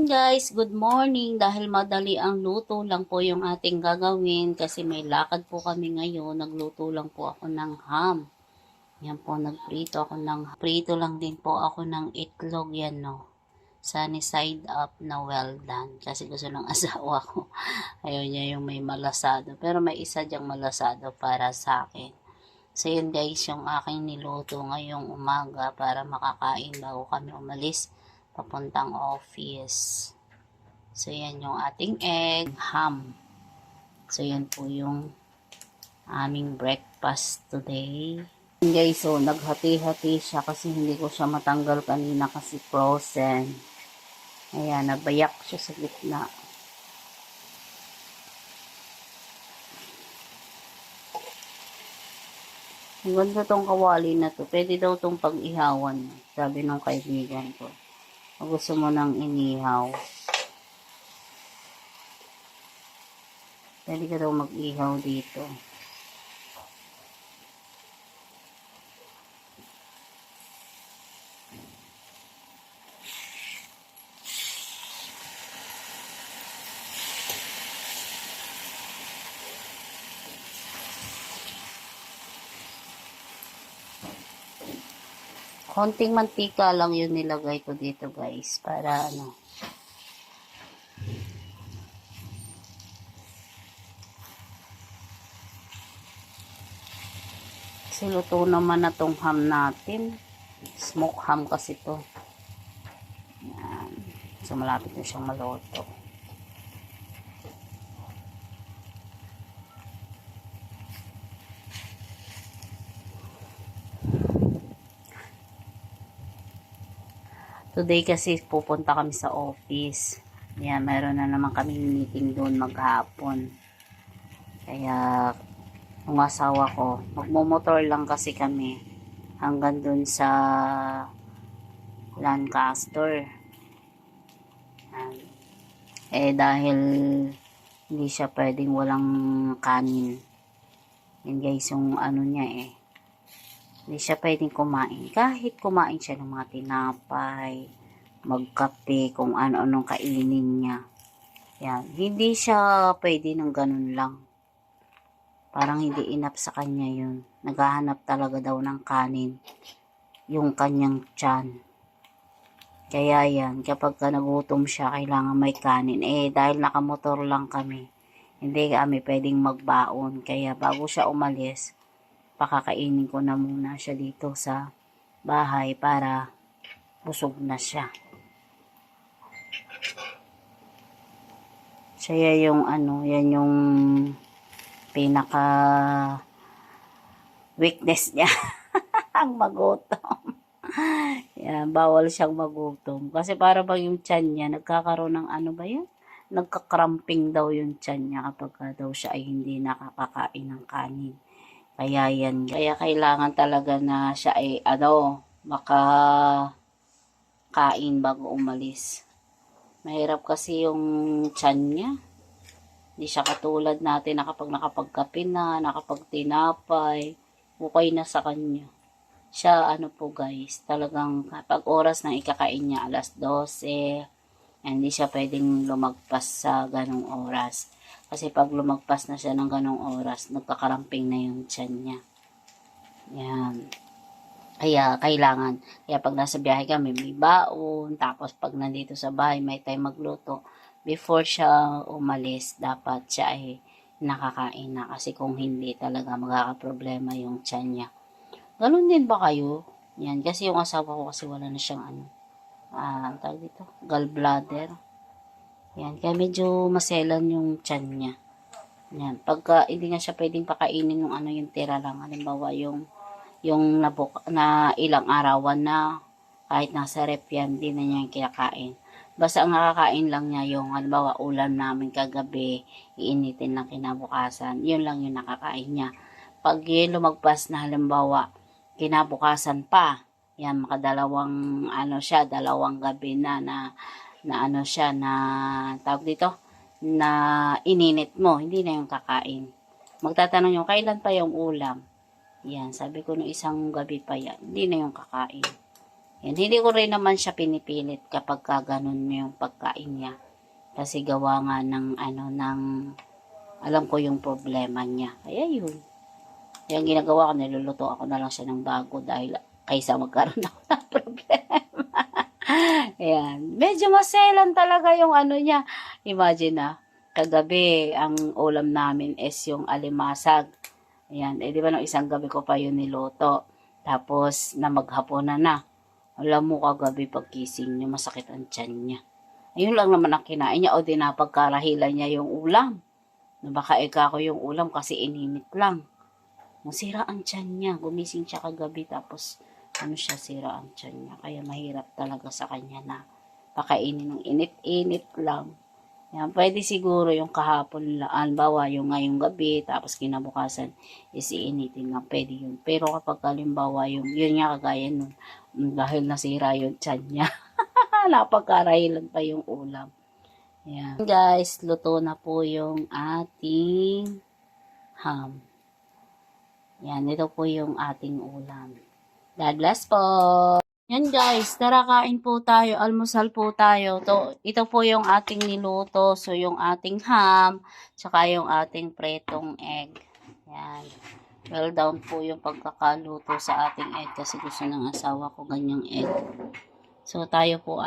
Guys, good morning. Dahil madali ang luto lang po yung ating gagawin kasi may lakad po kami ngayon. Nagluto lang po ako ng ham. Yan po, prito lang din po ako ng itlog yan, no. Sunny side up na well done. Kasi gusto ng asawa ko. Ayaw niya yung may malasado. Pero may isa diyang malasado para sa akin. So yun guys, yung aking niluto ngayong umaga para makakain bago kami umalis papuntang office. So yan yung ating egg, ham. So yan po yung aming breakfast today. Guys, so naghati-hati siya kasi hindi ko siya matanggal kanina kasi frozen. Ayan, nabayak siya sa gitna. Ang ganda tong kawali na to. Pwede daw tong pag-ihawan. Sabi nung kaibigan ko. Kung gusto mo nang inihaw, pwede ka daw mag-ihaw dito. Konting mantika lang yun nilagay ko dito guys. Para ano. Kasi luto naman na tong ham natin. Smoke ham kasi to. Yan. So malapit na siyang maluto. Today kasi pupunta kami sa office. Yan, mayroon na naman kami meeting doon maghapon. Kaya, yung asawa ko, magmumotor lang kasi kami hanggang doon sa Lancaster. Yan. Dahil hindi siya pwedeng walang kanin. Yan guys, yung ano niya hindi siya pwedeng kumain. Kahit kumain siya ng mga tinapay, magkape, kung ano-anong kainin niya. Yan. Hindi siya pwede ng ganun lang. Parang hindi enough sa kanya yun. Naghahanap talaga daw ng kanin. Yung kanyang tiyan. Kaya yan, kapag nagutom siya, kailangan may kanin. Dahil nakamotor lang kami, hindi kami pwedeng magbaon. Kaya bago siya umalis, pakakainin ko na muna siya dito sa bahay para busog na siya. Siya yung ano, yan yung pinaka weakness niya. Ang magutom. Yan, bawal siyang magutom. Kasi para bang yung tiyan niya, nagkakaroon ng ano ba yun? Nagka-cramping daw yung tiyan niya kapag daw siya ay hindi nakakakain ng kanin. Kaya yan. Kaya kailangan talaga na siya ay makakain bago umalis. Mahirap kasi yung tiyan niya. Hindi siya katulad natin na kapag nakapagkape na, nakapagtinapay, okay na sa kanya. Siya po guys, talagang kapag oras ng ikakain niya, 12:00, hindi siya pwedeng lumagpas sa ganong oras. Kasi pag lumagpas na siya ng ganong oras, nagkakaramping na yung tiyan niya. Yan. Kaya kailangan. Kaya pag nasa biyahe kami, may baon. Tapos pag nandito sa bahay, may time magluto. Before siya umalis, dapat siya ay nakakain na. Kasi kung hindi, talaga magkakaproblema yung tiyan niya. Ganun din ba kayo? Yan. Kasi yung asawa ko kasi wala na siyang tawag dito, gallbladder. Yan, kaya medyo maselan yung tiyan niya. Yan, pagka hindi nga siya pwedeng pakainin ng yung tira lang. Halimbawa, yung na ilang arawan na, kahit nasa rep yan, hindi na niya yung kinakain. Basta ang nakakain lang niya yung, halimbawa, ulam namin kagabi, iinitin lang kinabukasan. Yun lang yung nakakain niya. Pag yun lumagpas na, halimbawa, kinabukasan pa, yan, makadalawang, dalawang gabi na siya na tawag dito na ininit mo, hindi na yung kakain. Magtatanong yung kailan pa yung ulam. Yan, sabi ko no isang gabi pa yan, hindi na yung kakain. Yan, hindi ko rin naman siya pinipilit kapag ganun yung pagkain niya. Kasi gawa nga alam ko yung problema niya. Kaya yun. Kaya ang ginagawa ko, niluluto ako na lang siya ng bago dahil kaysa magkaroon ako ng problema. Ayan. Medyo maselan talaga yung niya. Imagine kagabi, ang ulam namin is yung alimasag. Ayan. Di ba nung isang gabi ko pa yun niluto. Tapos, na maghapunan na. Alam mo kagabi pagkising niya, masakit ang tiyan niya. Ayun lang naman ang kinain niya o di napagkarahilan niya yung ulam. Na baka ko yung ulam kasi ininit lang. Nasira ang tiyan niya. Gumising siya kagabi tapos sira ang tiyan niya. Kaya mahirap talaga sa kanya na pakainin ng init-init lang. Yan, pwede siguro yung kahapon lang, bawa yung ngayong gabi, tapos kinabukasan isiinitin lang, pwede yun. Pero kapag halimbawa yun nga kagaya nun, dahil nasira yung tiyan niya, napagkarahilan pa yung ulam. Yan. Guys, luto na po yung ating ham. Yan, ito po yung ating ulam. God bless po! Yan guys, tara kain po tayo, almusal po tayo. Ito po yung ating niluto. So, yung ating ham, tsaka yung ating pretong egg. Yan. Well done po yung pagkakaluto sa ating egg kasi gusto ng asawa ko ganyang egg. So, tayo po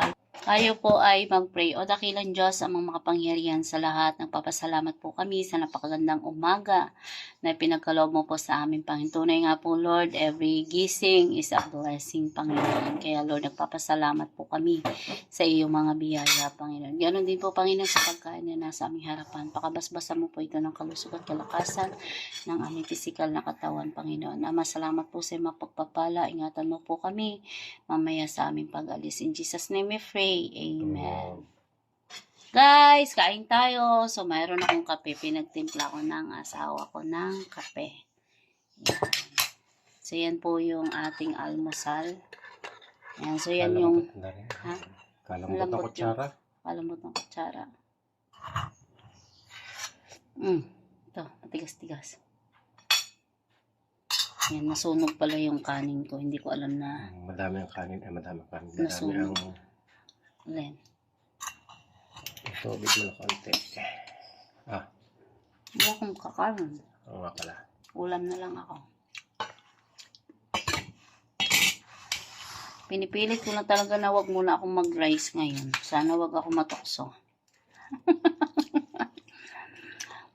ay mag-pray. O dakilang Diyos, amang makapangyarihan sa lahat. Nagpapasalamat po kami sa napakagandang umaga na pinagkaloob mo po sa amin, Panginoon. Tunay nga po, Lord, every gising is a blessing, Panginoon. Kaya, Lord, nagpapasalamat po kami sa iyong mga biyaya, Panginoon. Ganon din po, Panginoon, sa pagkain na nasa aming harapan. Pakabasbasa mo po ito ng kalusog at kalakasan ng aming pisikal na katawan, Panginoon. Ama, salamat po sa mapagpapala. Ingatan mo po kami mamaya sa aming pag-alis. In Jesus' name we pray. Amen. Guys, kain tayo. So, mayroon akong kape. Pinagtimpla ko ng asawa ko ng kape. Yan. So, yan po yung ating almusal. Yan. So, yan yung... Kalambot ng kutsara. Kalambot ng kutsara. Ito, matigas-tigas. Yan, nasunog pala yung kanin ko. Hindi ko alam na... Madami ang kanin. Madami ang kanin. Nasunog. Alin? Tubig mo na konti. Hindi akong kakaroon. Oo nga pala. Ulam na lang ako. Pinipilit ko na talaga na wag muna akong mag-rice ngayon. Sana wag ako matukso.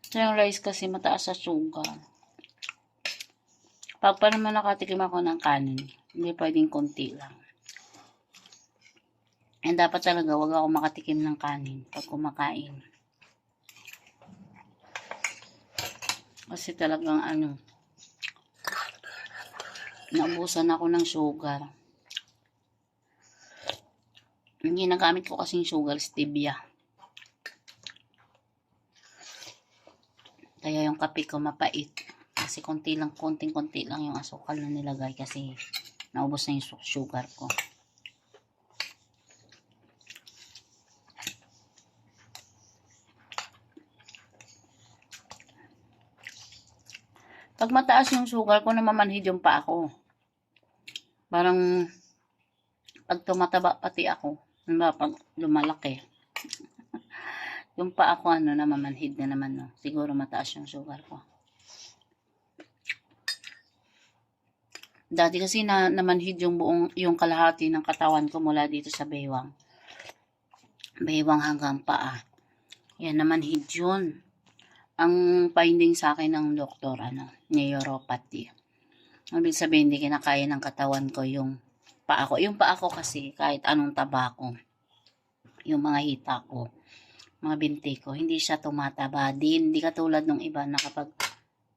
So, yung rice kasi mataas sa sugar. Pag pa naman nakatikim ako ng kanin, hindi pwedeng konti lang. And dapat talaga wag ako makatikim ng kanin pag kumakain. Kasi talagang naubusan ako ng sugar. Yung ginagamit ko kasing sugar, stevia. Kaya yung kape ko mapait. Kasi konting-konti lang yung asukal na nilagay kasi naubos na yung sugar ko. Pag mataas yung sugar ko, namamanhid yung pa ako. Parang pag tumataba pati ako, pag lumalaki. Yung pa ako namamanhid na naman, no. Siguro mataas yung sugar ko. Dati kasi namanhid yung kalahati ng katawan ko mula dito sa baywang. Baywang hanggang paa. Yan, namanhid yun. Ang finding sa akin ng doktor, neuropathy. Ibig sabihin, hindi kinakaya ng katawan ko yung paa ko. Yung paa ko kasi, kahit anong taba ko, yung mga hita ko, mga binti ko, hindi siya tumataba din. Hindi katulad ng iba na kapag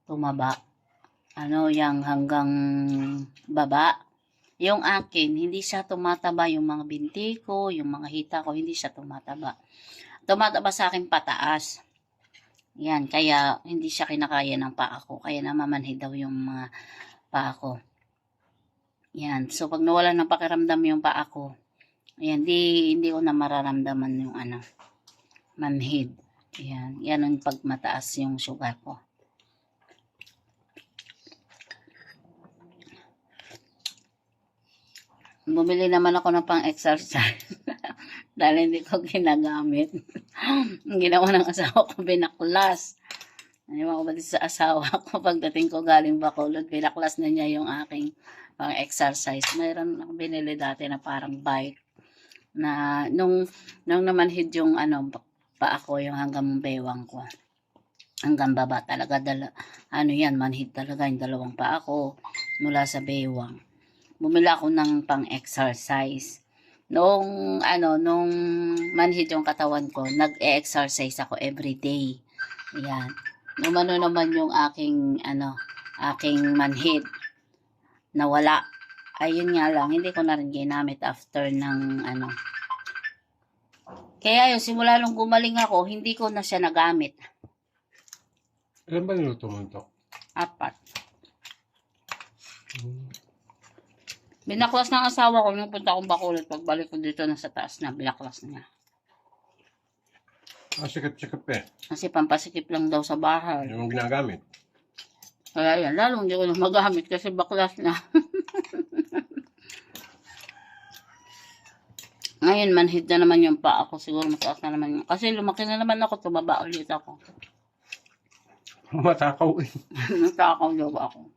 tumaba, yung hanggang baba. Yung akin, hindi siya tumataba. Yung mga binti ko, yung mga hita ko, hindi siya tumataba. Tumataba sa akin pataas. Yan, kaya hindi siya kinakaya ng paa ko. Kaya namamanhid daw yung mga paa ko. Yan, so pag nawala ng pakiramdam yung paa ko, ayan, hindi ko na mararamdaman yung manhid. Yan, yan yung pag mataas yung sugar ko. Bumili naman ako ng pang-exercise. Dahil hindi ko ginagamit. Ang ginawa ng asawa ko, binaklas. Ano ko ba sa asawa ko, pagdating ko galing Bacolod, binaklas na niya yung aking pang-exercise. Mayroon akong binili dati na parang bike. Na nung namanhid yung pa ako, yung hanggang bewang ko. Hanggang baba talaga, yan, manhid talaga yung dalawang pa ako mula sa bewang. Bumili ako ng pang-exercise. Nung manhid yung katawan ko, nag-exercise ako every day. Yan. Numano naman yung aking manhid. Nawala. Ayun nga lang, hindi ko na rin ginamit after ng Kaya yun, simula nung gumaling ako, hindi ko na siya nagamit. Ilan ba niluto mo ito? 4. Binaklas ng asawa ko nung punta akong Bacolod. Pagbalik ko dito na sa taas na, binaklas niya. Sikip-sikip eh. Kasi pampasikip lang daw sa bahay. Hindi mo ginagamit. Kaya yan, lalong hindi ko na magamit kasi baklas na. Ngayon, manhid na naman yung paa ko. Siguro mataas na naman yung... Kasi lumaki na naman ako, tumaba ulit ako. Matakaw eh. Natakaw daw ako.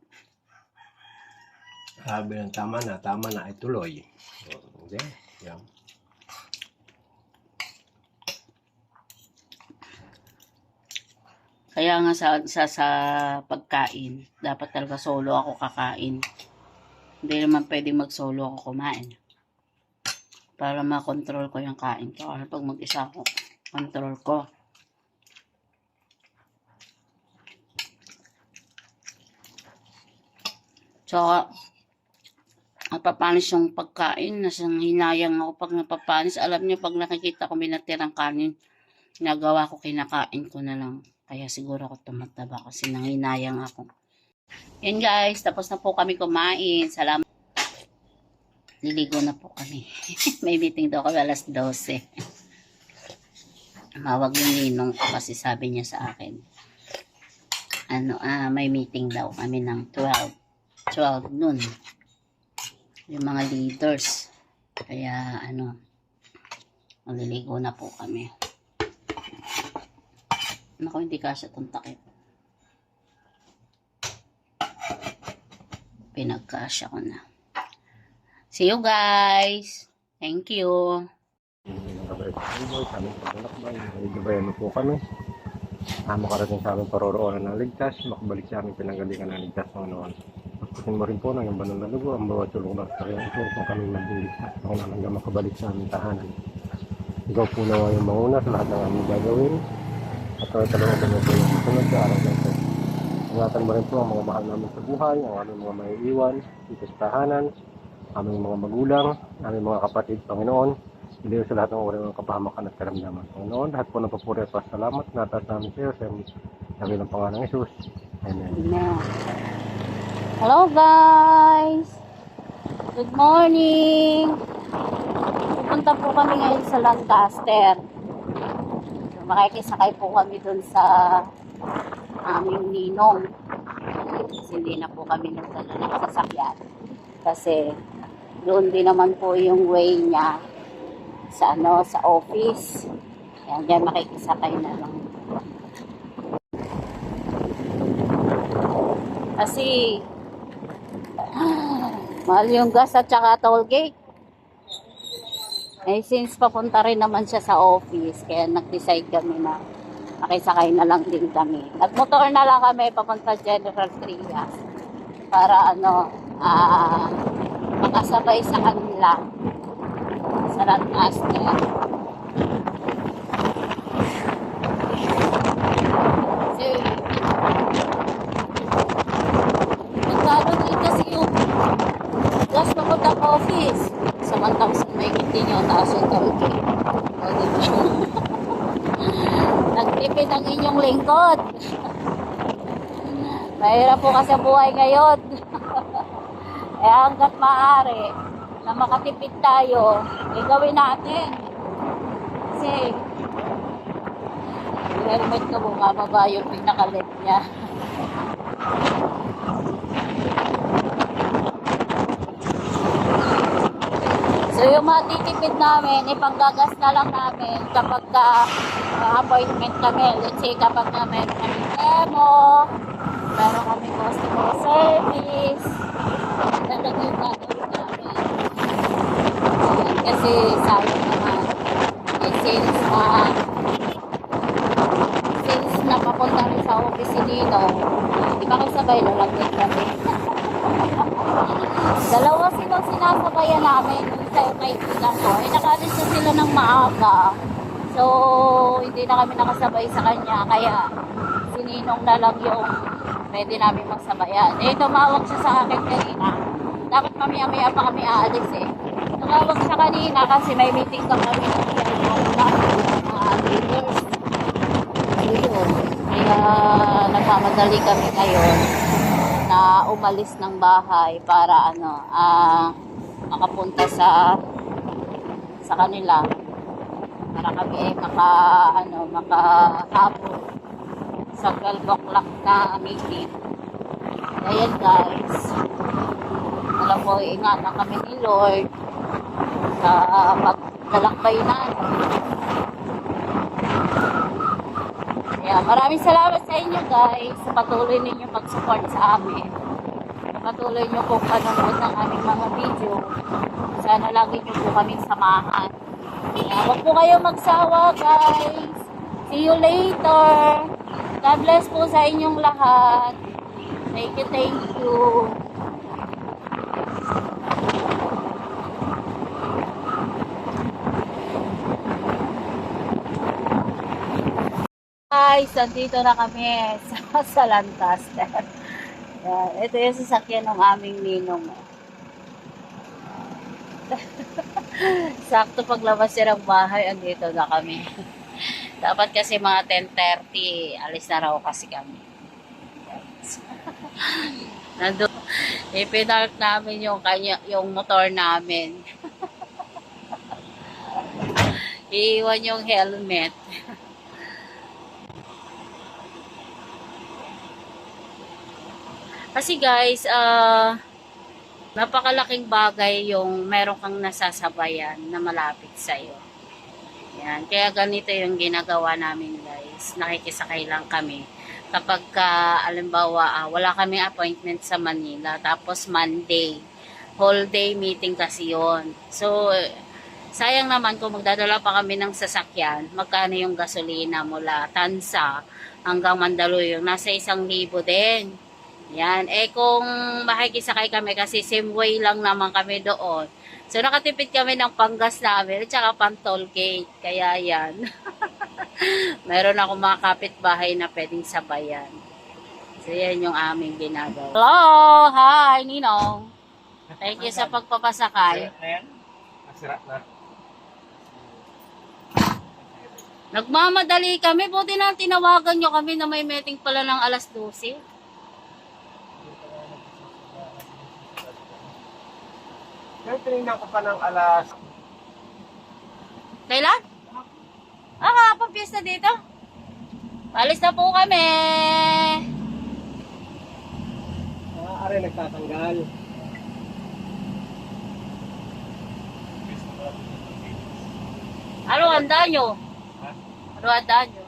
Sabi ng tama na, ay tuloy. Hindi, yan. Kaya nga sa pagkain, dapat talaga solo ako kakain. Hindi naman pwedeng mag-solo ako kumain. Para makontrol ko yung kain ko. Or pag mag-isa ako, control ko. So, napapanis yung pagkain. Nasang hinayang ako pag napapanis. Alam niyo, pag nakikita ko may natirang kanin, nagawa ko, kinakain ko na lang. Kaya siguro ako tumataba kasi nanginayang ako. Yan guys, tapos na po kami kumain. Salamat. Liligo na po kami. May meeting daw kami alas 12. Mawag yung ninong ko kasi sabi niya sa akin. May meeting daw kami ng 12 noon. Yung mga leaders. Kaya maliligo na po kami. Naku, hindi kasya itong takip. Pinagkasya ko na. See you guys. Thank you. Gabayan mo po kami. Makarating sa aming paroroonan ng ligtas, makabalik sa aming pinanggalingan ng ligtas ng noon. Pagpusin mo rin po ng banal na lugo, ang bawat tulong na sa kanyang ito kung kami magligtas, kung hanggang makabalik sa aming tahanan. Ikaw po nawa yung manguna sa lahat ng aming gagawin, at kami talungan ko po yung sunod sa araw na ito. Ingatan mo rin po ang mga mahal namin sa buhay, ang aming mga maiiwan, dito sa tahanan, aming mga magulang, aming mga kapatid, Panginoon, hindi sa lahat ng uri ng kapahamakan at karamdaman. Panginoon, lahat po ng papuri at pasalamat, natas namin sa iyo sa sabi ng pangalan ng Jesus. Amen. Amen. Hello guys! Good morning! Pupunta po kami ngayon sa Lancaster. Makikisakay po kami dun sa aming ninong. Kasi hindi na po kami nagdala ng sasakyan. Kasi doon din naman po yung way niya sa office. Yan, dyan makikisakay na lang. Kasi mahal yung gas at saka toll gate. Since papunta rin naman siya sa office, kaya nag-decide kami na makisakay na lang din kami. Nagmotor na lang kami papunta General Trias para makasabay sa kanila sa Lancaster. Kasi nagkakaroon kasi yung gas papunta sa office. Samantang may hindi nyo taas yung toge. O, diba? Nagtipid ang inyong lingkod. Mahirap po kasi buhay ngayon. Kaya hanggat maaari na makatipid tayo, gawin natin. Kasi yung helmet ko bumababa yung pinaka-led niya. So yung matitipid namin, ipanggagas na lang namin kapag appointment kami. Let's say kapag meron kami demo, meron kami customer service, talagang yung gagawin namin. Kasi sayang naman, since na papunta rin sa office dito, di ba kayo sabay lalagyan kami? Dalawa silang sinasabayan namin sa kaibigan ko. Nakalis na sila ng maaga. So, hindi na kami nakasabay sa kanya. Kaya, sininong na lang yung pwede namin magsabayan. Tumawag siya sa akin kanina. Dapat mamaya-maya pa kami aalis eh. Tumawag siya kanina kasi may meeting ka kami ng mga leaders. Ayun. Kaya, nagmamadali kami ngayon na umalis ng bahay para makapunta sa kanila para kami makahapon sa 12 o'clock na meeting. Ayan guys, alam po, ingatan kami ni Lord sa paglalakbay natin. Kaya maraming salamat sa inyo guys sa patuloy ninyong pag-support sa amin. Patuloy nyo po panonood ng aming mga video. Sana lagi nyo po kaming samahan. Kaya huwag po kayo magsawa guys. See you later. God bless po sa inyong lahat. Thank you, thank you. Guys, nandito na kami sa Lancaster. Ito yung sasakyan ng aming ninong. Sakto paglabas siya ng bahay, andito na kami. Dapat kasi mga 10:30, alis na raw kasi kami. Nandun, ipinark namin yung motor namin. Iiwan yung helmet. Kasi guys, napakalaking bagay yung meron kang nasasabayan na malapit sa'yo. Yan. Kaya ganito yung ginagawa namin guys. Nakikisakay lang kami. Kapag alimbawa, wala kami appointment sa Manila. Tapos Monday. Whole day meeting kasi yon. So, sayang naman kung magdadala pa kami ng sasakyan. Magkano yung gasolina mula Tansa hanggang Mandaluyong. Nasa 1,000 din. Yan. Kung makikisakay kami kasi same way lang naman kami doon. So, nakatipid kami ng panggas namin at saka pang toll gate. Kaya yan. Meron ako mga kapitbahay na pwedeng sabayan. So, yan yung aming ginagawa. Hello! Hi, Ninong. Thank you sa pagpapasakay. Masira na. Nagmamadali kami. Buti na tinawagan nyo kami na may meeting pala ng alas 12. Ngayon, tinignan ko pa ng alas. Kailan? Kapag piyesta dito. Alis na po kami. Are, nagtatanggal. Ano handa nyo? Ano handa nyo?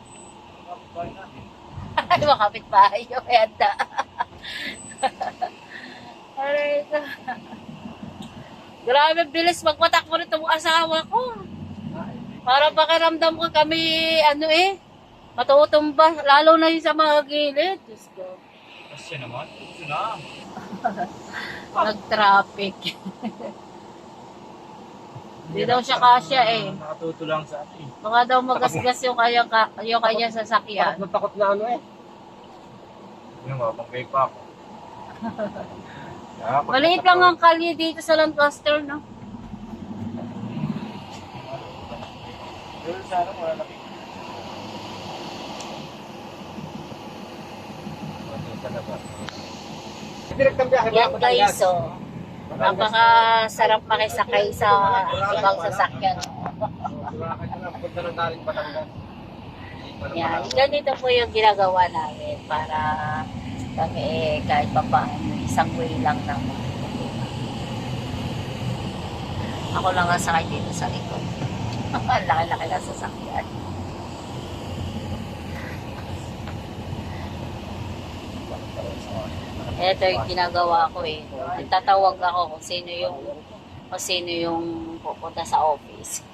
Ano ba kapitbahay nyo? May handa. Aray ko. Grabe bilis magpatakbo nitong asawa ko. Para pakiramdam ko kami, matutumba. Lalo na yung sa mga gilid. Diyos ko. Kasi naman, ito na. Nag-traffic. Hindi daw siya kasya eh. Nakatuto lang sa atin. Baka daw magasgas yung kanya sasakyan. Takot na Yung mapanggay pa ako. Maliit lang ang kalye dito sa Lancaster, no? Doon sa wala na. Yan guys, so napakasarap makisakay sa ibang sasakyan. Yan, ganito po yung ginagawa namin para kami kahit pa paano, isang way lang naman. Ako lang ang sakay dito sa likod. Ang laki-laki na sasakyan. Ito yung ginagawa ko eh. Nagtatawag ako kung sino yung pupunta sa office.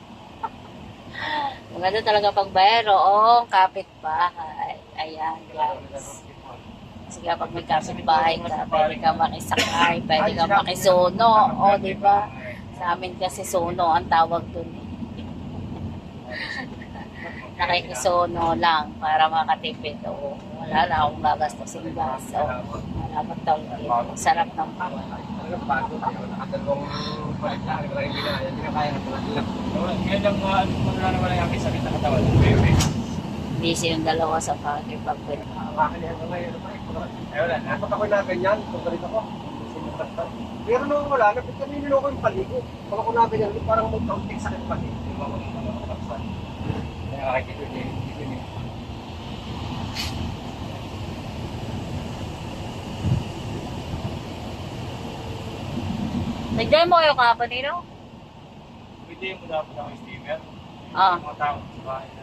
Maganda talaga pag mayroong kapitbahay. Ayan, guys. Sige, pag may kapitbahay ka, pwede ka makisakay, pwede ka makisono. O, di ba? Sa amin kasi sono ang tawag dun eh. Nakikisono lang para makatipid. O, wala na akong gagastusin gas. O, dapat tawag dito. Sarap ng buwan. Busy yung dalawa sa factory pag pwede. Ayun, dapat ako na ganyan, pagkalit ako. Pero nung wala, napit kami niloko yung paligo. Pag ako na ganyan, parang may kaunting sakit paligo. Kaya kakikito niya, dito niya. Nag-demo kayo kahapon nino? Pwede mo dapat ang steamer. Ah. Mga tao sa bahay na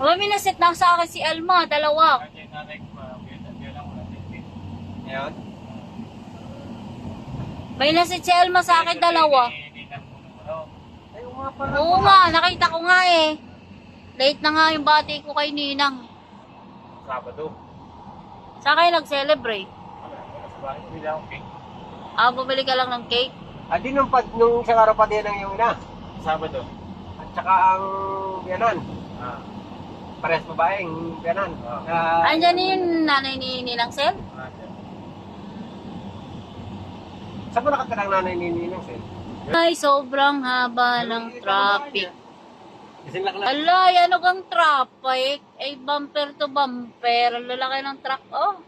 Wala, minaset na sa akin si Alma, dalawa. Kaya nanay ko pa, kaya lang wala din. Ngayon? May naset si Alma sa akin, dalawa. Ay, nga parang. Oo nga, nakita ko nga eh. Late na nga yung bati ko kay Ninang. Sabado. Saan kayo nag-celebrate? Wala sa bahay. Hindi lang okay. Bumili ka lang ng cake? Di nung isang araw pa din ang yung ina. Sabado. At saka ang biyanan. Ah. Parehas babaeng biyanan. Andyan yung nanay ni Ninang Sel? Saan mo nakatirang nanay ni Ninang Sel? Ay, sobrang haba ng traffic. Kasi nakala. Alay, ano kang traffic? Ay, bumper to bumper. Ang lalaki ng truck, oh.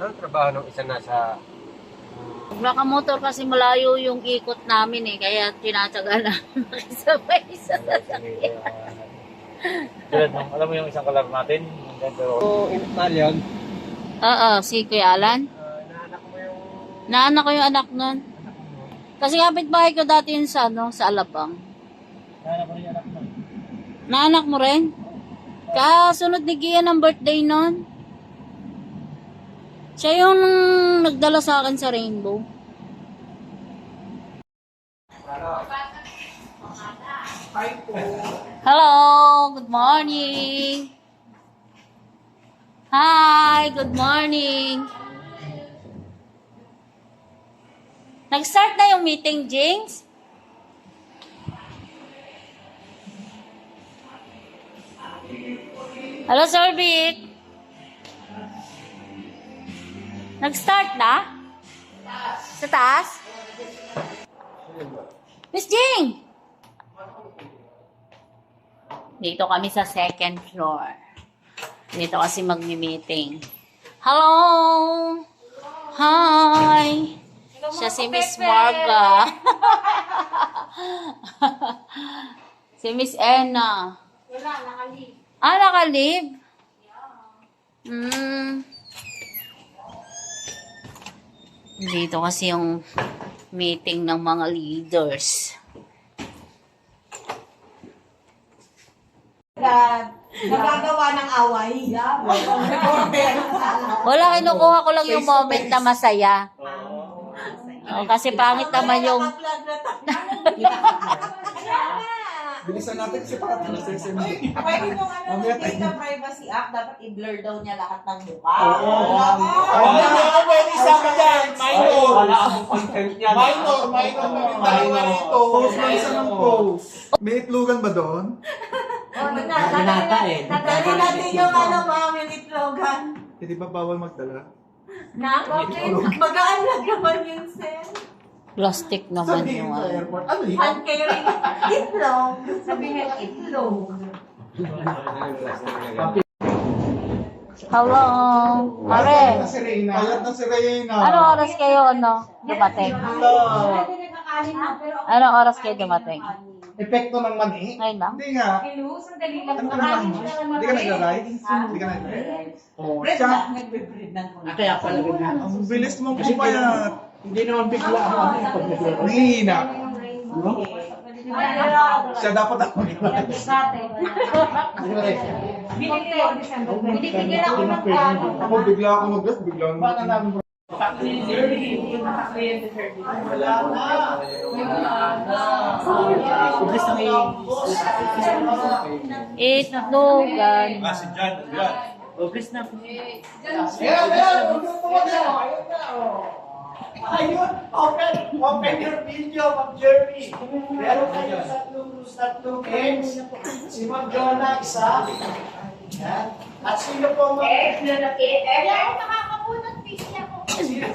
Anong trabaho nung isa nasa... Pag nakamotor kasi malayo yung ikot namin eh. Kaya tinatsaga na makisabay sa sasakyan. Tulad nung, alam mo yung isang kalar natin? Pero, So, Malion, Oo, si Kuya Alan. naanak mo yung... Naanak ko yung anak nun. Kasi kapitbahay ko dati yun sa, sa Alabang. naanak ko rin yung anak mo. Naanak mo rin? Kasunod ni Gian ang birthday nun. Siya yung nagdala sa akin sa Rainbow. Hello, good morning. Hi, good morning. Nag-start na yung meeting, Jinx? Hello, Sir Vic. Nag-start na? Sa taas? Miss Jing! Dito kami sa second floor. Dito kasi magmi-meeting. Hello! Hi! Siya si Miss Marga. Si Miss Enna. Wala, nakalive. Nakalive? Dito kasi yung meeting ng mga leaders. Nagagawa ng away. Wala, kinukuha ko lang yung moment na masaya. Kasi pangit naman yung... Bilisan natin kasi para sa SMD. Pwede nung Data Privacy Act, dapat i-blur daw niya lahat ng mukha. Hindi ako pwede isama dyan. Minor. Wala akong content yan. Minor ito. Post lang isa ng post. May itlogan ba doon? Binata eh. Nadali natin yung yung itlogan. Hindi ba bawal magdala? Na? Magaan lang naman yun, sir. Plastic naman Sabihin yung... sa airport. Ano yun? Hand carrying itlog. Sabihin itlog. Hello! Pare! Alat na si Reyna. Anong oras kayo, dumating? Anong oras kayo dumating? epekto ng mani? Ngayon lang? Hindi nga. Hello, sandali lang. Ano ka naman? Hindi ka nag-ride? Hindi ka nag-ride? Oo. Bread Tsaka, na, nagbe-breed ng mga. Kaya pala ganyan. ang bilis mo po kaya. Hindi naman bigla ako ano yung pag-bigla. Nangihina. Siya dapat ako. Binibigyan ako ng plano. Ako bigla ako nag-gas, bigla ako nag-gas. Ubus na Itlogan. Si John, John. Ubus na. Ayun, open your video, Ma'am Jeremy. Meron kayo tatlong eggs. Si Ma'am Jonah, isa. Yan. At sino po Ma'am? Eggs na nakit. Ayaw, nakakapunot, busy ako. Sino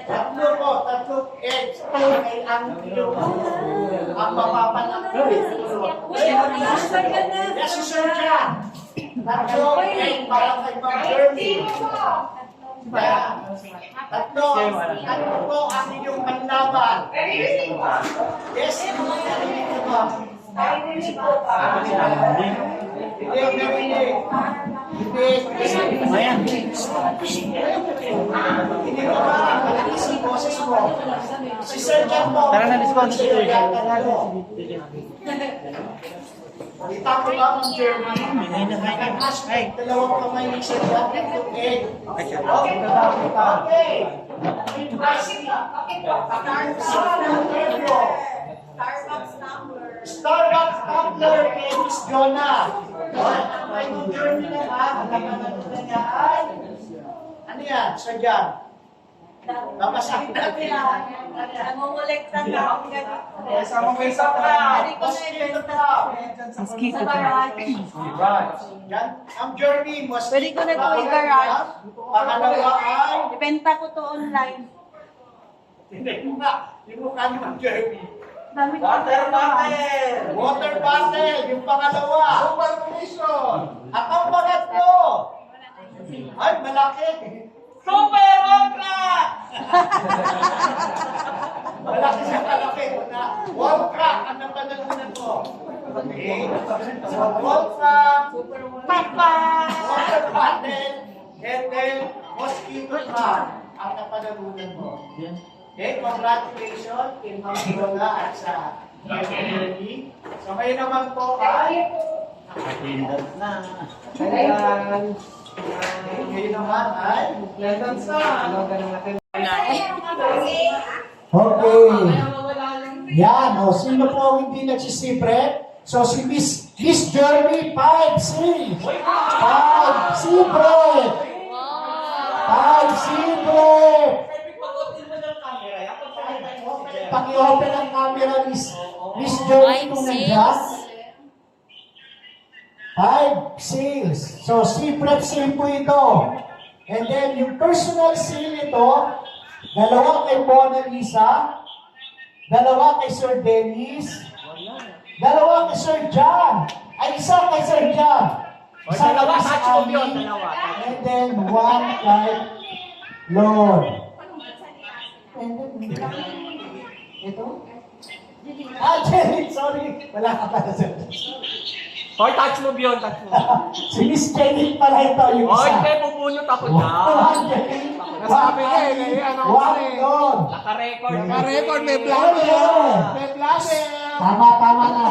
Tatlo po, tatlong eggs. Ay, ang mapapanak. Yes, si Sir John. Tatlo, para kay Ma'am Jeremy. Tatlo po ang inyong panlaban. Yes, narinig ko ba? Hindi, narinig. Hindi. Ayan. Hindi ko ba? Malakas ang boses mo. Si Sir John po. Tara na, respond. Kita ko ba, Ma'am Jeremy? Ay, dalawang kamay ni Sir John. Tatlong egg. Okay. Starbucks tumbler kay Miss Jonah. Ang may Ma'am Jeremy naman, alam na niya ay, ano yan, Sir John? Napasakin natin. Namumulektan na ako ganito. Sama mo isa ka. Mosquito trap. Mosquito Sa garage. Yan. Ang journey, mosquito Pwede ko na ito i-garage. Pangalawa ay, Ibenta ko to online. hindi mo nga, yung mukha ni Ma'am Jeremy. Dami ko. Water bottle, yung pangalawa. Supervision. At ang pangatlo, ay malaki. Super Ultra! Malaki siya malaki. Wall crack ang napanalunan ko. Okay. So, wall crack, Papa! water bottle, and then mosquito trap ang napanalunan mo. Okay, congratulations kay Ma'am Jonah at sa Jeremy. So ngayon naman po ay Attendance na. Ayan. Ngayon naman ay Okay. Yan. O, sino po ang hindi nagsisipre? So, si Miss Jeremy, 5 seals. 5 secret. 5 secret. Paki-open ang camera, Miss Jeremy, kung nandiyan. 5 seals. So, secret seal po ito. And then, yung personal seal ito, dalawa kay Mona Lisa, dalawa kay Sir Dennis, dalawa kay Sir John, ay isa kay Sir John, isa kay Miss Abby, and then one kay Lord. And then, ito? Jenny, sorry. Wala ka pala, Sir. Hoy, touch mo yun, touch mo. Si Miss Jenny pala ito, yung Hoy, isa. hindi, pupunot ako na. Nasabi niya eh, nai-announce One na eh. doon. Naka-record. Naka-record, may blogger. May blogger. Tama na.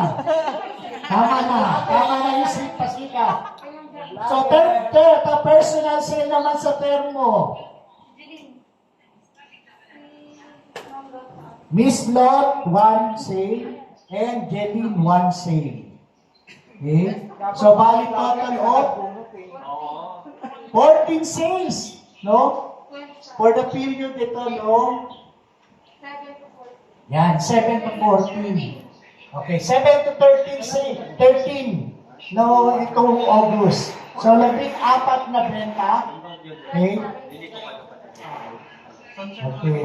Tama na yung pasika. So, personal sale naman sa term mo. Miss Lot, 1 sale, and Jeline, 1 sale. Okay? So, balik total of 14 sales, no? For the period ito, no? Yan, 7 to 14. Okay, 7 to 13 sale, 13. No, itong August. So, 14 na benta. Okay? Okay.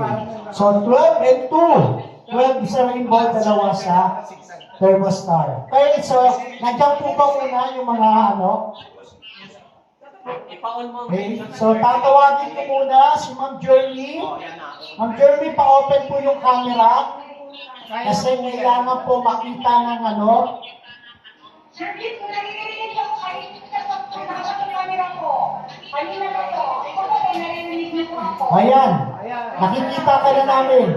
So, 12 and 2. 12 isa rainbow, dalawa sa thermostar. Okay, so, nandiyan po ba muna yung mga ano? Ipa-on mo. Okay, so tatawagin ko muna si Ma'am Jeremy. Ma'am Jeremy, pa-open po yung camera. Kasi kailangan po makita ng ano. Sir Kit, kung naririnig ako kayo, nakabas yung camera ko. Kanina na to. Ikaw ba kayo naririnig niyo po ako? Ayan, nakikita ka na namin.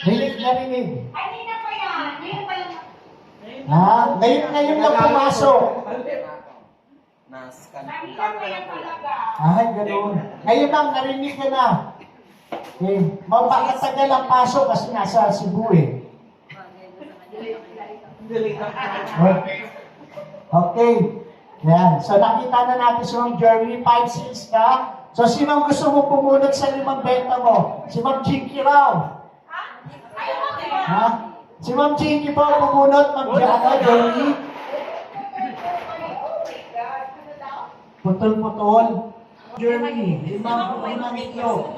Rinig na rinig. Kanina pa yan. Ngayon pa lang. Ngayon lang pumasok. Kanina pa yan talaga. Ay, ganoon. Ngayon lang, narinig ka na. Okay. Mapakatagal ang pasok kasi nasa Cebu eh. Okay. Yan. So nakita na natin si Ma'am Jeremy, 5-6 ka. So sinong gusto mo pumunod sa 5 benta mo? Si Ma'am Jinky raw. Ha? Si Ma'am Jinky po pumunod, Ma'am Jeremy. Putol-putol. Jeremy, 5 kilo.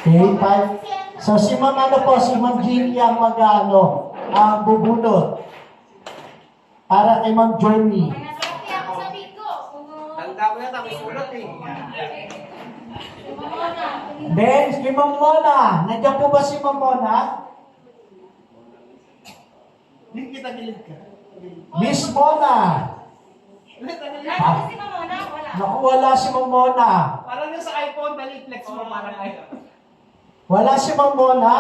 Okay, 5. So si Ma'am ano po, si Ma'am Jinky ang mag-ano, ang bubunot. Para kay Ma'am Jeremy. Tanda ko yata, may sulat eh. Then, si Ma'am Mona. Nandiyan po ba si Ma'am Mona? Miss Mona. Naku, wala si Ma'am Mona. Parang yung sa iPhone, dali flex mo parang iPhone. Wala si Ma'am Mona.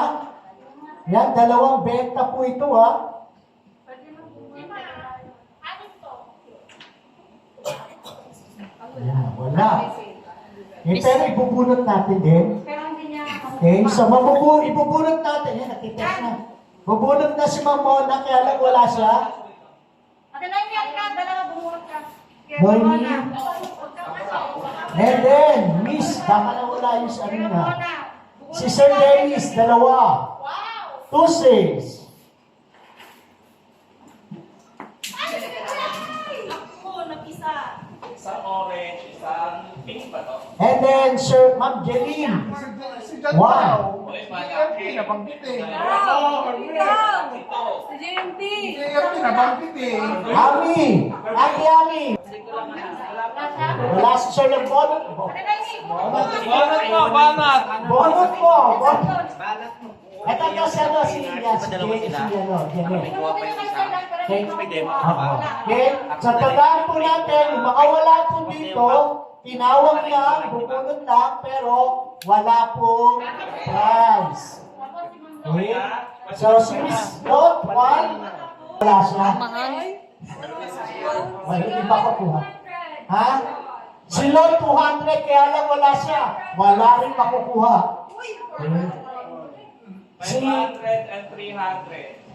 Yan, 2 benta po ito ha. Yan, wala. Eh, pero ibubunot natin din. Okay, so ibubunot natin. Yan, nakita na. Bubunot na si Ma'am Mona, kaya lang wala siya. Noemi. And then, Miss, baka na wala yung sa ano na. Si Sir Dennis, 2. 2-6. Isang orange, isang pink ba to? And then, Sir Ma'am Jeline, 1. Nabanggit eh. Nabanggit eh. Ami, Ate Ami. Wala si Sir Lebon. Banat mo, banat! Bonot mo. Ito si ano, si Janet. Okay, sa tandaan po natin, yung mga wala po dito, tinawag lang, bubunot lang, pero wala po prize. Okay? So, si Miss Lot, 1, wala siya. Wala, hindi pa kukuha. Ha? Si Lot, 200, kaya lang wala siya. Wala rin makukuha. Okay? Si 500 and 300.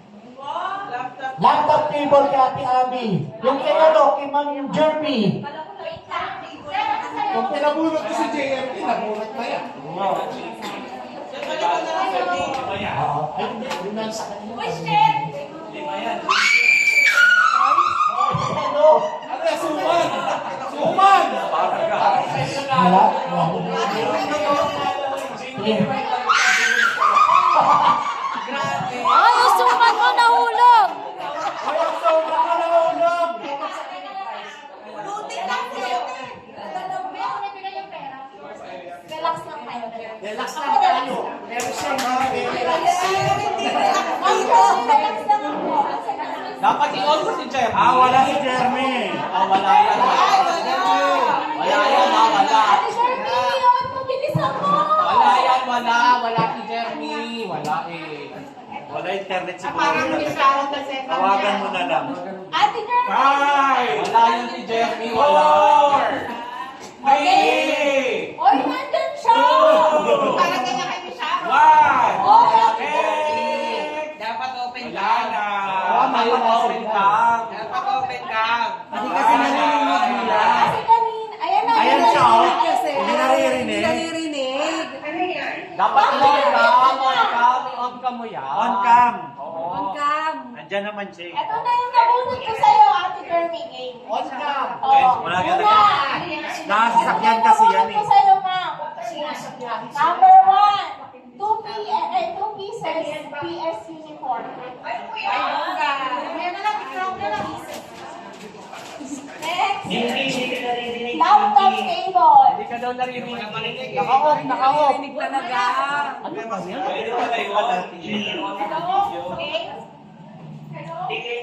laptop table kay Ate Ami. Yung kay ano, kay Ma'am Jeremy. Kung pinabunot ko si JMT, nabunot na yan. Oo. Ay, hindi na sa kanila. Ano? Ano yan, suman? Suman! Wala? Sige. Ay, yung suman ko nahulog! Relax lang tayo. Meron siyang mga relax. Dapat i-on mo si Jeff. Wala si Jeremy. Wala yan. Wala yan, wala. Wala yan, wala. Wala si Jeremy. Wala eh. Wala internet siguro. Tawagan mo na lang. Ay! Wala yan si Jeremy. Wala. Three! Oy, nandun siya! Talaga niya kayo siya? One! Okay. Dapat open cam. Dapat open cam. Dapat open cam. Kasi narinig nila. Kasi kanina, ayan na. Ayan siya, oh. Hindi naririnig. Dapat on cam. On cam mo yan. On cam. On cam. Andyan naman siya. Ito na yung nabunod ko sa'yo, Ate Jeremy. On cam. Oo. Wala ka Una. Nasasakyan kasi yan Nabunod ko eh. sa'yo, ma'am. Number 1. 2 pieces PS uniform. Ay, kuya. Ayan na lang. daw naririnig. Naka-off, naka-off. Naririnig talaga. Ano ba yan?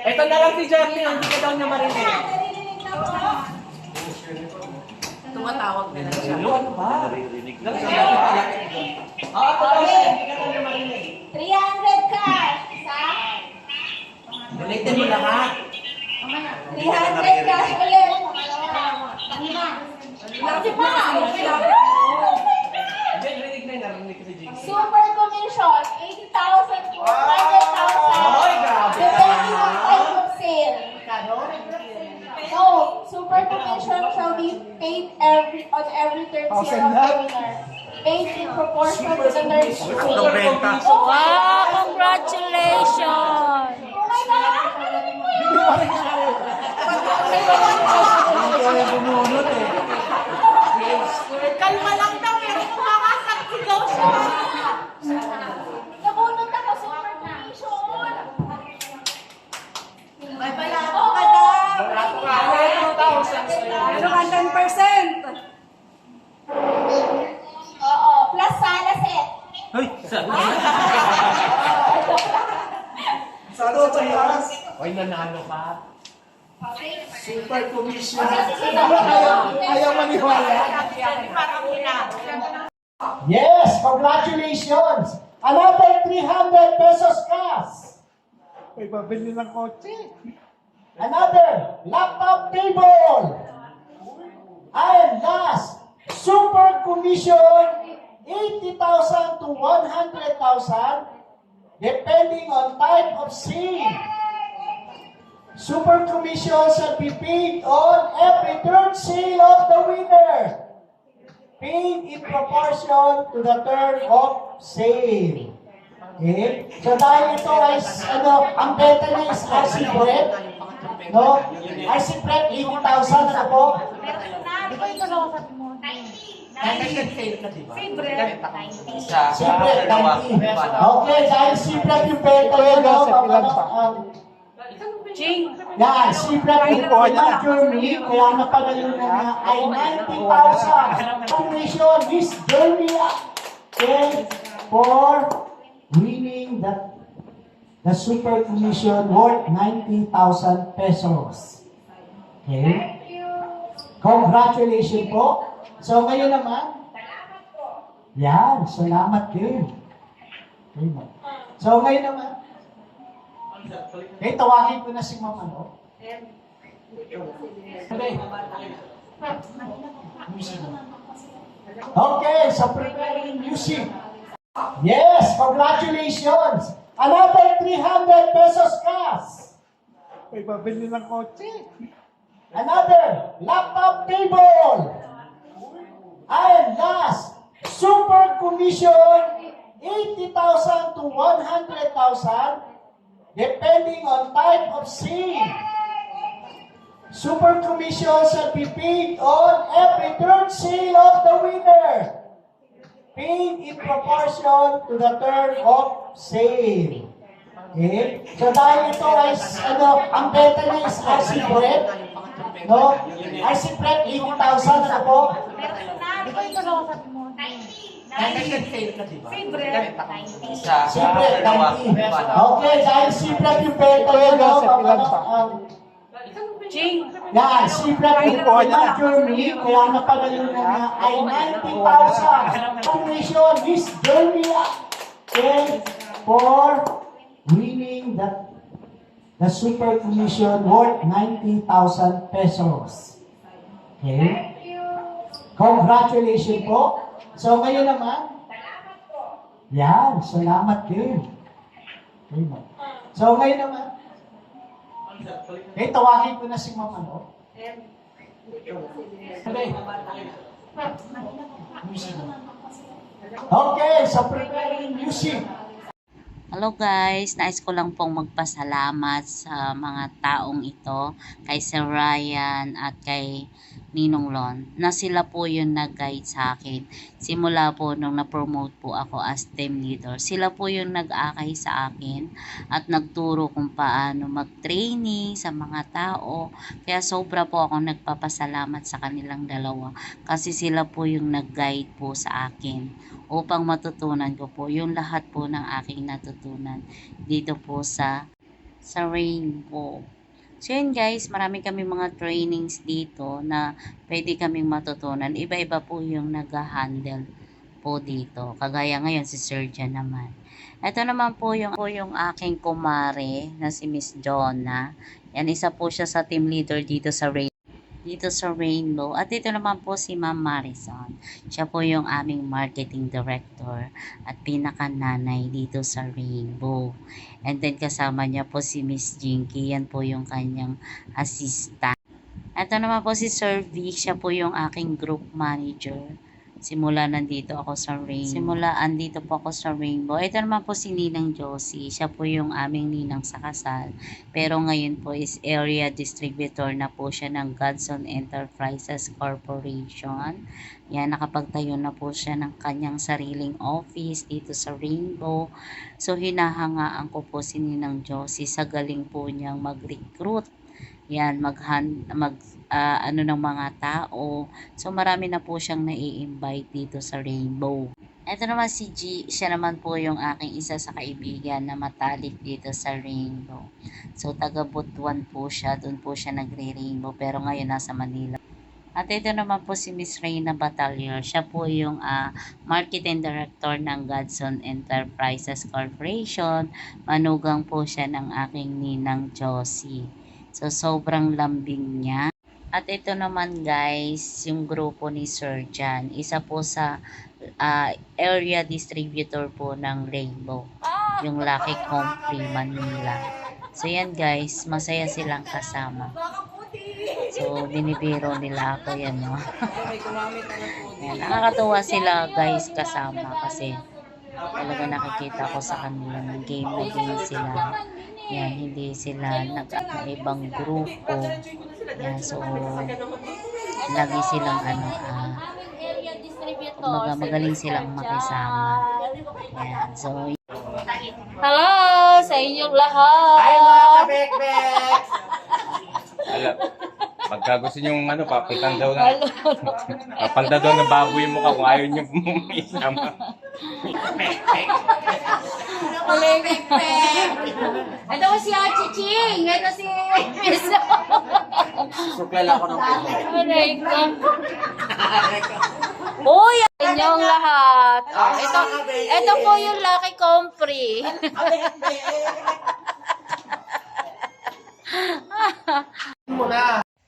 Ito na lang si Jeremy, hindi ka daw niya marinig. Tumatawag na lang siya. Ano ba? Naririnig. Oo, hindi ka daw niya marinig. 300 cash. Isa. Ulitin mo lahat. 300 cash ulit. Lima. Lagi pa. Hindi, narinig na yun. Narinig ko si Jinx. Super commission, 80,000 to 100,000. Ay, grabe. Depending on type of sale. No, super commission shall be paid on every third sale of the winner. Paid in proportion to the third sale. Wow, congratulations! Oh my God! Kalma lang daw, meron kong makakasigaw siya. Nabunot ako, super commission. May balato ka daw. Barato ka. 2,000 sa'yo. Ano ka, 10%? Oo, plus sala set. Sana sa taas. Hoy, nanalo ka. Super commission. Ayaw maniwala. Parang hina. Yes, congratulations! Another 300 pesos cash. May pabili ng kotse. Another laptop table. And last, super commission, 80,000 to 100,000, depending on type of sale. Super commission shall be paid on every third sale of the winner, paid in proportion to the term of sale. Okay? So dahil ito ay, ang beta niya is RC Bread, no? RC Bread, 80,000, ano po? Di ba ito na sabi mo? 90. Isa. Si Bread, Dalawa. 90. Okay, dahil si Bread yung beta niya, no? Yan, si Bread yung Jeremy, kaya napanalo na niya ay 90,000. Congratulations, Miss Jeremy, for winning the super commission worth 90,000 pesos. Okay? Congratulations po. So ngayon naman, yan, salamat din. Okay, ma'am. So ngayon naman, tawagin ko na si Ma'am ano? Okay, so preparing music. Yes, congratulations! Another 300 pesos cash. May pabili ng kotse. Another laptop table. And last, super commission, 80,000 to 100,000, depending on type of sale. Super commission shall be paid on every third sale of the winner, paid in proportion to the term of sale. Okay? So dahil ito ay, ang beta niya is RC Bread, no? RC Bread, 80,000, ano po? Di ba ito na sabi mo? 90. Isa. Si Bread, Dalawa. 90. Okay, dahil si Bread yung beta niya, no? Yan, si Brad yung Jeremy, kaya napanalo na niya ay 90,000. Congratulations, Miss Jeremy, for winning the super commission worth 90,000 pesos. Okay? Congratulations po. So ngayon naman, yan, salamat din. Okay, ma'am. So ngayon naman, tawagin ko na si Ma'am ano? Okay, so preparing music. Hello guys, nais ko lang pong magpasalamat sa mga taong ito, kay Sir Ryan at kay Ninong Lon, na sila po yung nag-guide sa akin. Simula po nung na-promote po ako as team leader. Sila po yung nag-akay sa akin at nagturo kung paano mag-training sa mga tao. Kaya sobra po ako nagpapasalamat sa kanilang dalawa kasi sila po yung nag-guide po sa akin upang matutunan ko po yung lahat po ng aking natutunan dito po sa Rainbow. So yun guys, marami kami mga trainings dito na pwede kaming matutunan. Iba-iba po yung nag-handle po dito. Kagaya ngayon si Sir Jan naman. Ito naman po yung aking kumare na si Miss Jonah. Yan, isa po siya sa team leader dito sa Rainbow. At ito naman po si Ma'am Marison. Siya po yung aming marketing director at pinaka-nanay dito sa Rainbow. And then kasama niya po si Miss Jinky. Yan po yung kanyang assistant. Ito naman po si Sir Vic. Siya po yung aking group manager. Simula nandito ako sa Rainbow. Andito po ako sa Rainbow. Ito naman po si Ninang Josie. Siya po yung aming ninang sa kasal. Pero ngayon po is area distributor na po siya ng Godson Enterprises Corporation. Yan, nakapagtayo na po siya ng kanyang sariling office dito sa Rainbow. So, hinahangaan ko po si Ninang Josie sa galing po niyang mag-recruit. Yan, ng mga tao. So, marami na po siyang nai-invite dito sa Rainbow. Ito naman si G, siya naman po yung aking isa sa kaibigan na matalik dito sa Rainbow. So, taga Butuan po siya, doon po siya nagre-Rainbow, pero ngayon nasa Manila. At ito naman po si Miss Reyna Batalier. Siya po yung marketing director ng Godson Enterprises Corporation. Manugang po siya ng aking ninang Josie. So, sobrang lambing niya. At ito naman guys, yung grupo ni Sir Jan. Isa po sa area distributor po ng Rainbow. Yung Lucky Compre Manila. So, yan guys, masaya silang kasama. So, binibiro nila ako yan, no? Yan, nakakatuwa sila guys kasama kasi talaga nakikita ko sa kanila na game sila. Yan, hindi sila ibang grupo. Yan, so, lagi silang magaling silang makisama. Yan, so, Hello sa inyong lahat! Hi mga kabekbek! Pagka gusto nyo papitan daw na. Papalda daw ng baboy yung mukha kung ayaw nyo isama. Ito ko si Achiching! Ito si Miso! Suklala ako ng puso. Aray ko! Uy! Inyong lahat! Oh, ito po yung Lucky Compre.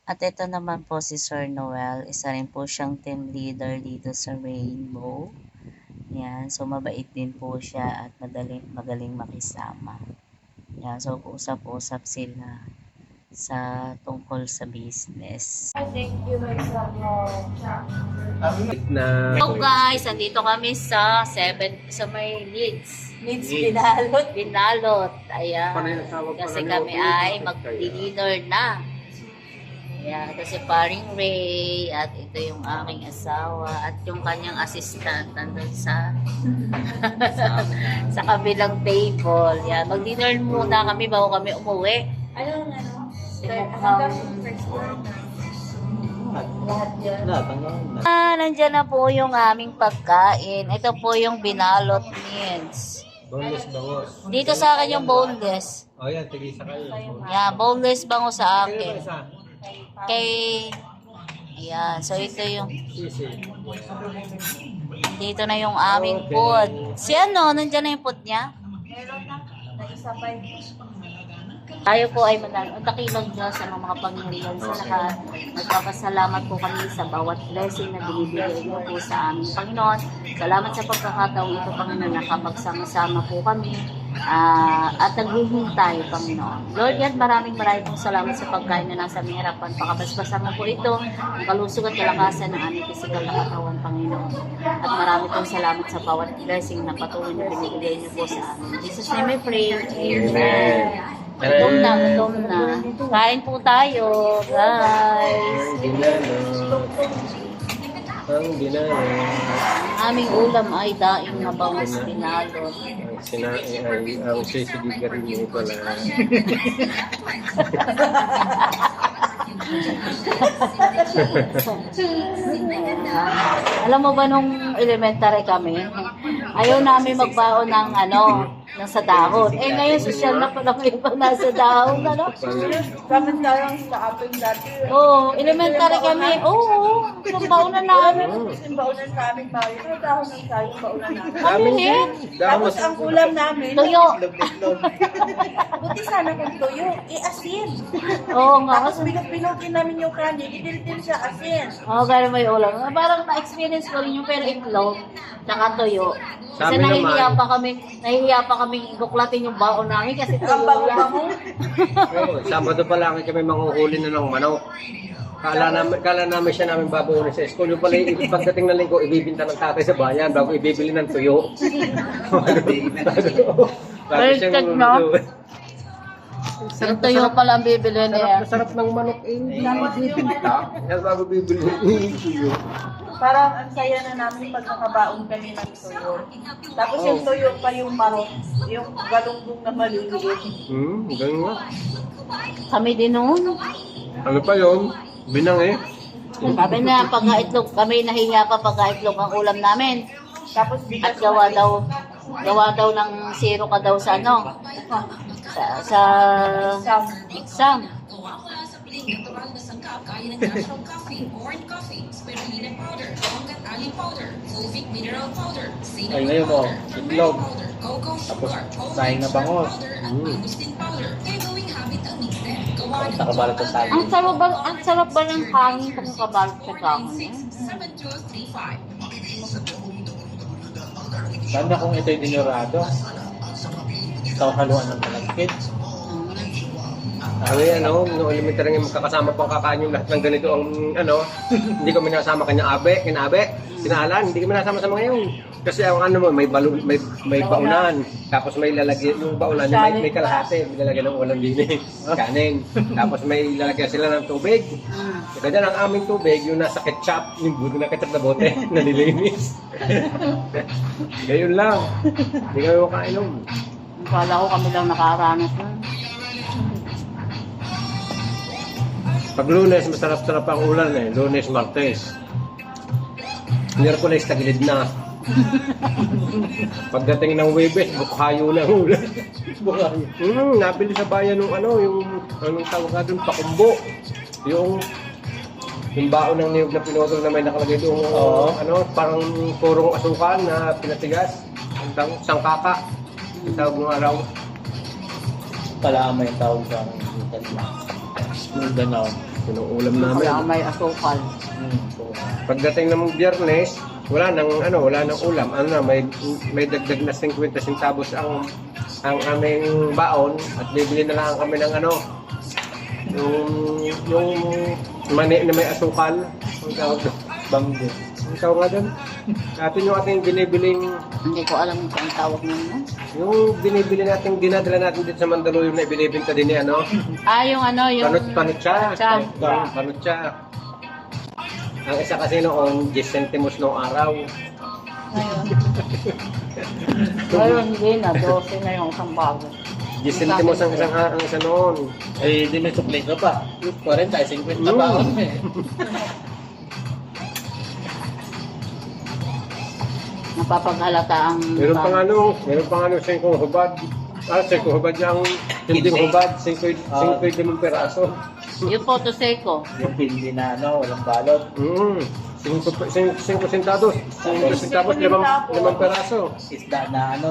at ito naman po si Sir Noel. Isa rin po siyang team leader dito sa Rainbow. Yan, so mabait din po siya at magaling makisama. Yan, so usap-usap sila sa tungkol sa business. Thank you, my son. So guys, andito kami sa may Leeds Binalot. Ayan. Kasi kami ay mag-dinner na. Ayan, ito si Paring Ray at ito yung aking asawa at yung kanyang assistant nandun sa sa kabilang table. Yan, mag-dinner muna kami bago kami umuwi. Nandiyan na po yung aming pagkain. Ito po yung binalot meals. Boneless bangos. Dito sa akin yung boneless. O yan, tigisa kayo. Yan, boneless bango sa akin. Ayan, so ito yung dito na yung aming food. Si nandyan na yung food niya? Tayo po ay matakilang Diyos sa mga Panginoon sa lahat. Nagpapasalamat po kami sa bawat blessing na binibigay niyo po sa aming Panginoon. Salamat sa pagkakataong ito, Panginoon, nakapagsama-sama po kami at naghihintay, Panginoon. Lord God, maraming pong salamat sa pagkain na nasa aming harapan. Pakabasbasan mo po ito, ang kalusog at kalakasan ng aming pisikal na katawan, Panginoon. At marami pong salamat sa bawat blessing na patuloy na binibigay niyo po sa amin. In Jesus' name I pray. Amen. Gutom na, gutom na. Kain po tayo, guys. Ang ginano. Ang ginano. Aming ulam ay daing na bangus pinalot. Ang sisigigan mo pala. Alam mo ba nung elementary kami, ayaw namin magbaon ng ng sa dahon. Eh ngayon, social na pala may pang nasa dahon, Kami tayong sa aping dati. Oo, elementary kami. Oo, magbaon na namin. Yung baunan sa aming bahay. Ano dahon ng tayo baunan namin? Kami din. Tapos ang ulam namin, Tuyo. buti sana kung tuyo, asin. Oo nga. Tapos pinutin namin yung kanin, idilitin siya asin. Oo, pero may ulam. Parang na-experience ko rin yung pero itlog, tsaka tuyo. Kasi Sabi nahihiya pa kami buklatin yung baon namin kasi tuyo Ang lang. bango-bango. Sabado pa lang kami manguhuli na ng manok. Kala namin siya namin babayaran sa school. Yung pala, pagdating ng linggo, ibibinta ng tatay sa bayan bago ibibili ng tuyo. Perfect, no? Yung tuyo pala ang bibili niya. Masarap ng manok eh. Hindi namin ibibinta. Kaya bago bibili ng tuyo. Parang ang saya na namin pag nakabaon kami ng tuyo. Tapos yung tuyo pa yung marot, yung galunggong na maliliit. Ganun nga. Kami din noon. Ano pa yun? Binang eh. Sabi na, pagka-itlog, kami nahihiya pa pagka-itlog ang ulam namin. Tapos bigas At gawa daw ng zero ka daw sa sa exam. Ay, ngayon mo, itlog. Tapos, sayang na bangos. Nakabalot sa sayang. Ang sarap ba ng hangin kung kabalot sa kahon? Sana kung ito'y dinurado. Ikaw haluan ng malagkit. Sabi no elementary nga magkakasama pang kakain yung lahat ng ganito ang hindi kami nasama kina Alan, hindi kami nasama sa mga yun. Kasi ang may balon, may baunan, tapos may lalagyan yung baunan may kalahati, may lalagyan ng ulam din kanin. Tapos may lalagyan sila ng tubig. Kaya ang aming tubig, yung nasa ketchup, yung buto na ketchup na bote, nalilinis. Gayon lang. Hindi kami makainom. Kala ko kami lang nakaranas nun. Pag Lunes, masarap-sarap ang ulan eh. Lunes, Martes. Miyerkules, tagilid na. Pagdating ng Webes, bukhayo na ang ulan. Nabili sa bayan ng yung anong tawag nga doon, pakumbo. Yung baon ng niyog na pinutol na may nakalagay doon, parang purong asukal na pinatigas. Sangkaka. Yung tawag ng araw. Pala may tawag sa Mindanao. Yun ang ulam namin. Wala may asukal. Pagdating ng Biyernes, wala nang ulam. May dagdag na 50 centavos ang aming baon at bibili na lang kami ng yung mani na may asukal. Ang tawag doon. Banggo. Ang tawag nga doon. Atin yung ating binibiling, Hindi ko alam kung ang tawag nun. yung binibili natin, dinadala natin dito sa Mandaluyong na ibinibinta din yung Yung panutsa. Panutsa. Panutsa. Ang isa kasi noon, 10 centimos noong araw. Ngayon hindi na, 12 na yung isang bago. 10 centimos ang isa noon. Eh, di may supli ka pa. 40, 50 na baon eh. Napapaghalata ang... Meron pang 5 hubad. 5 hubad niya ang tinding hubad, 5 peraso. Yung photo seco. Yung hindi na walang balot. 5 centavos. 5 centavos, 5 peraso. Isda na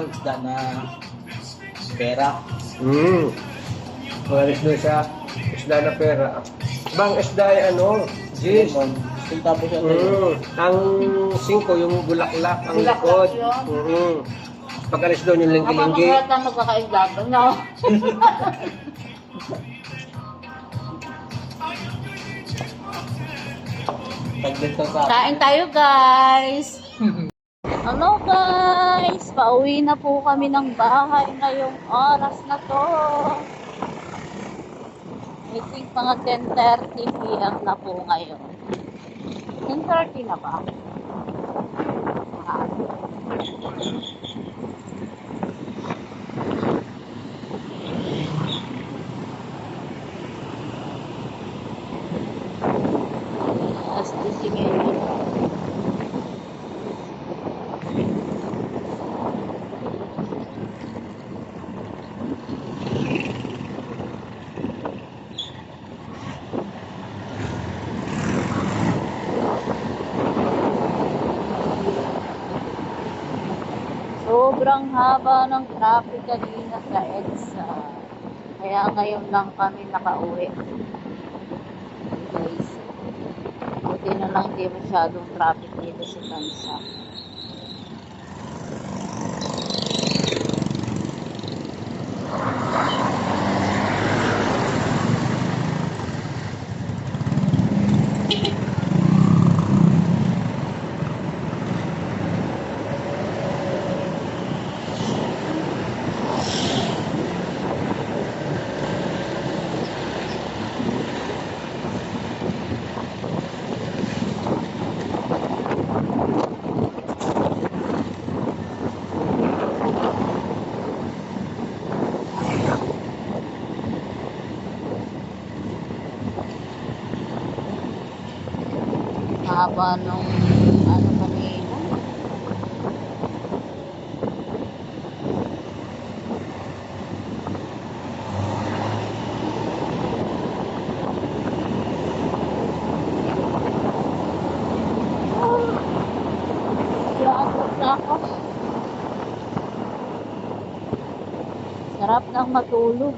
pera. Malis doon siya, isda na pera. Bang isda ay Gis. Tapos Ang 5 yung bulaklak, ang likod. Pag alis doon yung linggi-linggi. Napapaghalata ang magkakaiglaban, no? Kain tayo, guys! Hello, guys! Pauwi na po kami ng bahay ngayong oras na to. I think mga 10:30 p.m. na po ngayon. 10:30 na ba? Ah, alas 10:30. Sobrang haba ng traffic kanina sa EDSA. Kaya ngayon lang kami nakauwi. Guys, buti na lang di masyadong traffic dito sa Tansa. Haba nung ano kanina. Yaakot na ako. Sarap nang matulog.